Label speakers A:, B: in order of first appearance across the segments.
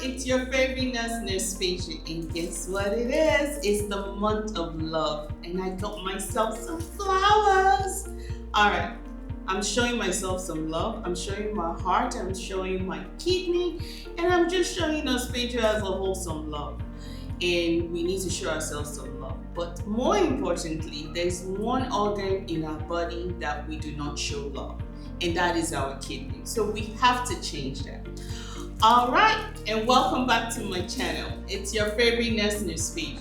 A: It's your favorite nurse Peju, and guess what it is? It's the month of love, and I got myself some flowers. All right, I'm showing myself some love. I'm showing my heart. I'm showing my kidney, and I'm just showing us Peju as a whole some love. And we need to show ourselves some love. But more importantly, there's one organ in our body that we do not show love, and that is our kidney. So we have to change that. All right, and welcome back to my channel. It's your favorite nurse Peju.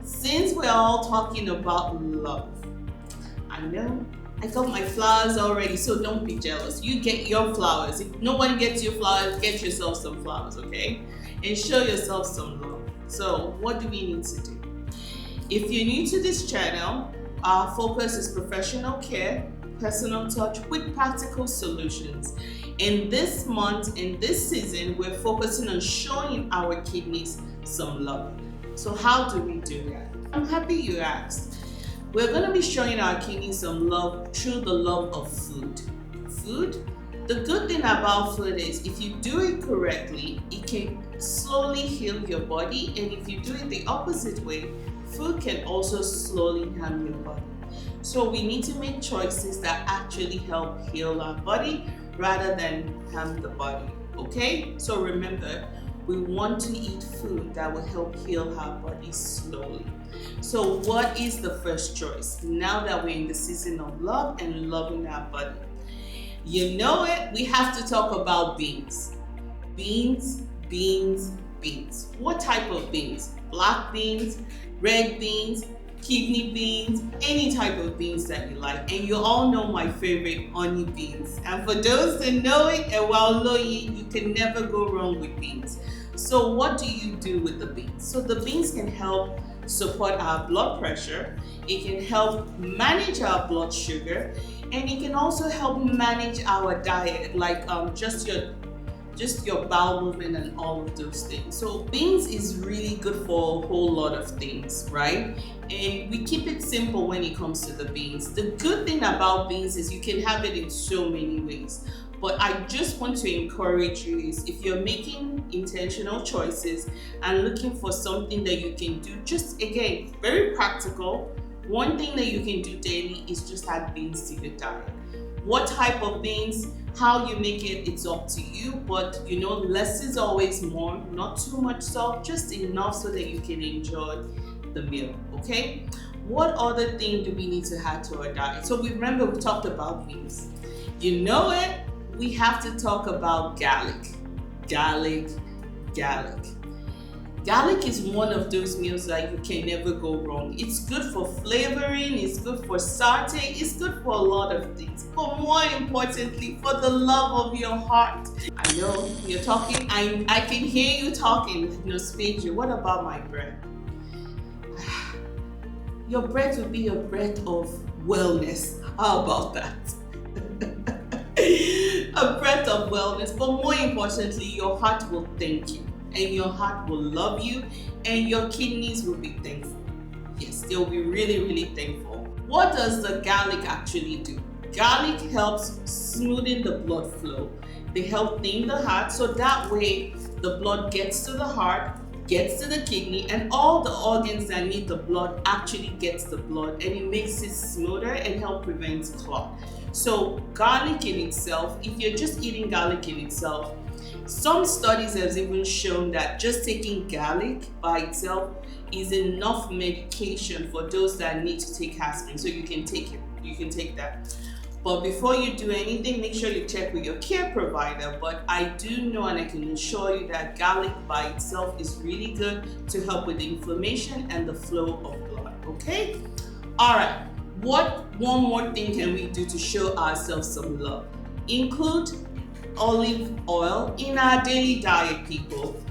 A: Since we're all talking about love, I know I got my flowers already, so don't be jealous. You get your flowers. If nobody gets you flowers, get yourself some flowers, okay? And show yourself some love. So what do we need to do? If you're new to this channel, our focus is professional care, personal touch with practical solutions. In this month, in this season, we're focusing on showing our kidneys some love. So how do we do that? I'm happy you asked. We're going to be showing our kidneys some love through the love of food. Food? The good thing about food is if you do it correctly, it can slowly heal your body, and if you do it the opposite way, food can also slowly harm your body. So we need to make choices that actually help heal our body rather than harm the body, okay? So remember, we want to eat food that will help heal our body slowly. So what is the first choice? Now that we're in the season of love and loving our body, you know it, we have to talk about beans. Beans, beans, beans. What type of beans? Black beans, red beans, kidney beans, any type of beans that you like. And you all know my favorite, honey beans. And for those that know it, and while knowing, you can never go wrong with beans. So what do you do with the beans? So the beans can help support our blood pressure. It can help manage our blood sugar, and it can also help manage our diet, like just your bowel movement and all of those things. So beans is really good for a whole lot of things, right? And we keep it simple when it comes to the beans. The good thing about beans is you can have it in so many ways. But I just want to encourage you is if you're making intentional choices and looking for something that you can do, just again, very practical, one thing that you can do daily is just add beans to your diet. What type of beans, how you make it, it's up to you, but you know, less is always more, not too much salt, just enough so that you can enjoy the meal, okay? What other thing do we need to add to our diet? So remember we talked about beans. You know it, we have to talk about garlic. Garlic. Garlic is one of those meals that you can never go wrong. It's good for flavoring, it's good for saute, it's good for a lot of things. But more importantly, for the love of your heart. I know you're talking, I can hear you talking, Peju. What about my breath? Your breath will be your breath of wellness. How about that? A breath of wellness, but more importantly, your heart will thank you. And your heart will love you, and your kidneys will be thankful. Yes, they'll be really, really thankful. What does the garlic actually do? Garlic helps smoothen the blood flow. They help thin the heart, so that way the blood gets to the heart, gets to the kidney, and all the organs that need the blood actually gets the blood, and it makes it smoother and help prevent clot. So garlic in itself, if you're just eating garlic in itself, some studies have even shown that just taking garlic by itself is enough medication for those that need to take aspirin. So you can take it, you can take that. But before you do anything, make sure you check with your care provider. But I do know and I can assure you that garlic by itself is really good to help with the inflammation and the flow of blood, okay? All right, one more thing can we do to show ourselves some love? Include olive oil in our daily diet, people.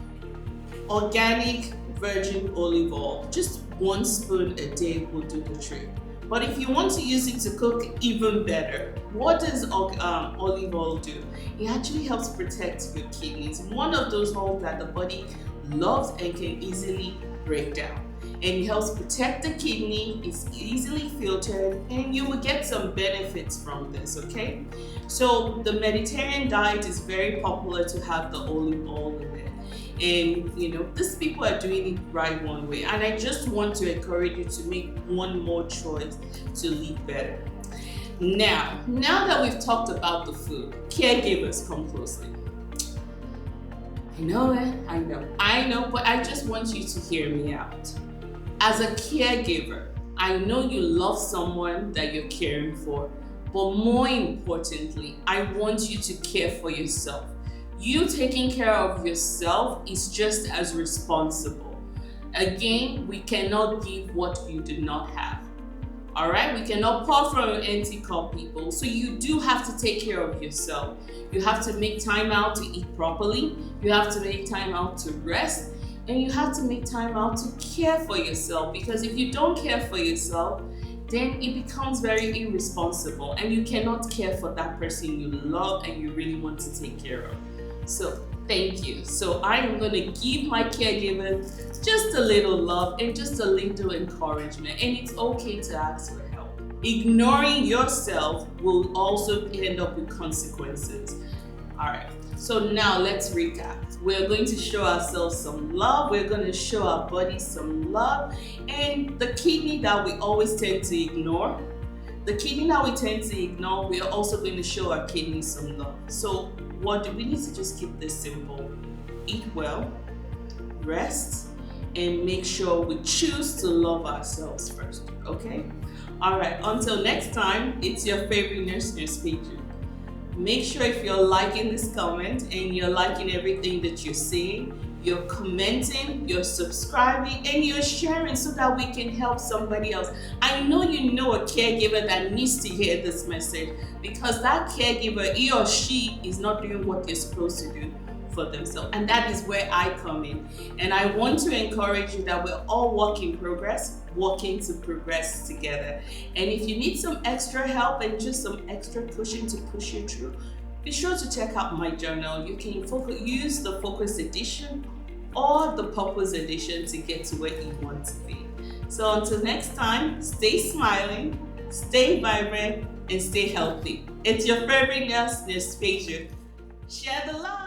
A: Organic virgin olive oil, just 1 spoon a day will do the trick. But if you want to use it to cook, even better. What does olive oil do? It actually helps protect your kidneys, one of those oils that the body loves and can easily break down. And it helps protect the kidney, it's easily filtered, and you will get some benefits from this, okay? So the Mediterranean diet is very popular to have the olive oil in it. And these people are doing it right one way. And I just want to encourage you to make one more choice to live better. Now that we've talked about the food, caregivers, come closely. I know, but I just want you to hear me out. As a caregiver, I know you love someone that you're caring for, but more importantly, I want you to care for yourself. You taking care of yourself is just as responsible. Again, we cannot give what you do not have. All right, we cannot pour from an empty cup, people. So you do have to take care of yourself. You have to make time out to eat properly. You have to make time out to rest. And you have to make time out to care for yourself. Because if you don't care for yourself, then it becomes very irresponsible. And you cannot care for that person you love and you really want to take care of. So thank you. So I am going to give my caregivers just a little love and just a little encouragement. And it's okay to ask for help. Ignoring yourself will also end up with consequences. All right. So now let's recap. We're going to show ourselves some love. We're going to show our body some love. And the kidney that we always tend to ignore, we are also going to show our kidneys some love. So we need to just keep this simple. Eat well, rest, and make sure we choose to love ourselves first, okay? All right, until next time, it's your favorite nurse, Peju. Make sure if you're liking this comment and you're liking everything that you're seeing, you're commenting, you're subscribing, and you're sharing so that we can help somebody else. I know you know a caregiver that needs to hear this message, because that caregiver, he or she, is not doing what they're supposed to do for themselves. And that is where I come in. And I want to encourage you that we're all work in progress, working to progress together. And if you need some extra help and just some extra pushing to push you through, be sure to check out my journal. You can use the Focus Edition or the Purpose Edition to get to where you want to be. So until next time, stay smiling, stay vibrant, and stay healthy. It's your favorite nurse, Peju. Share the love.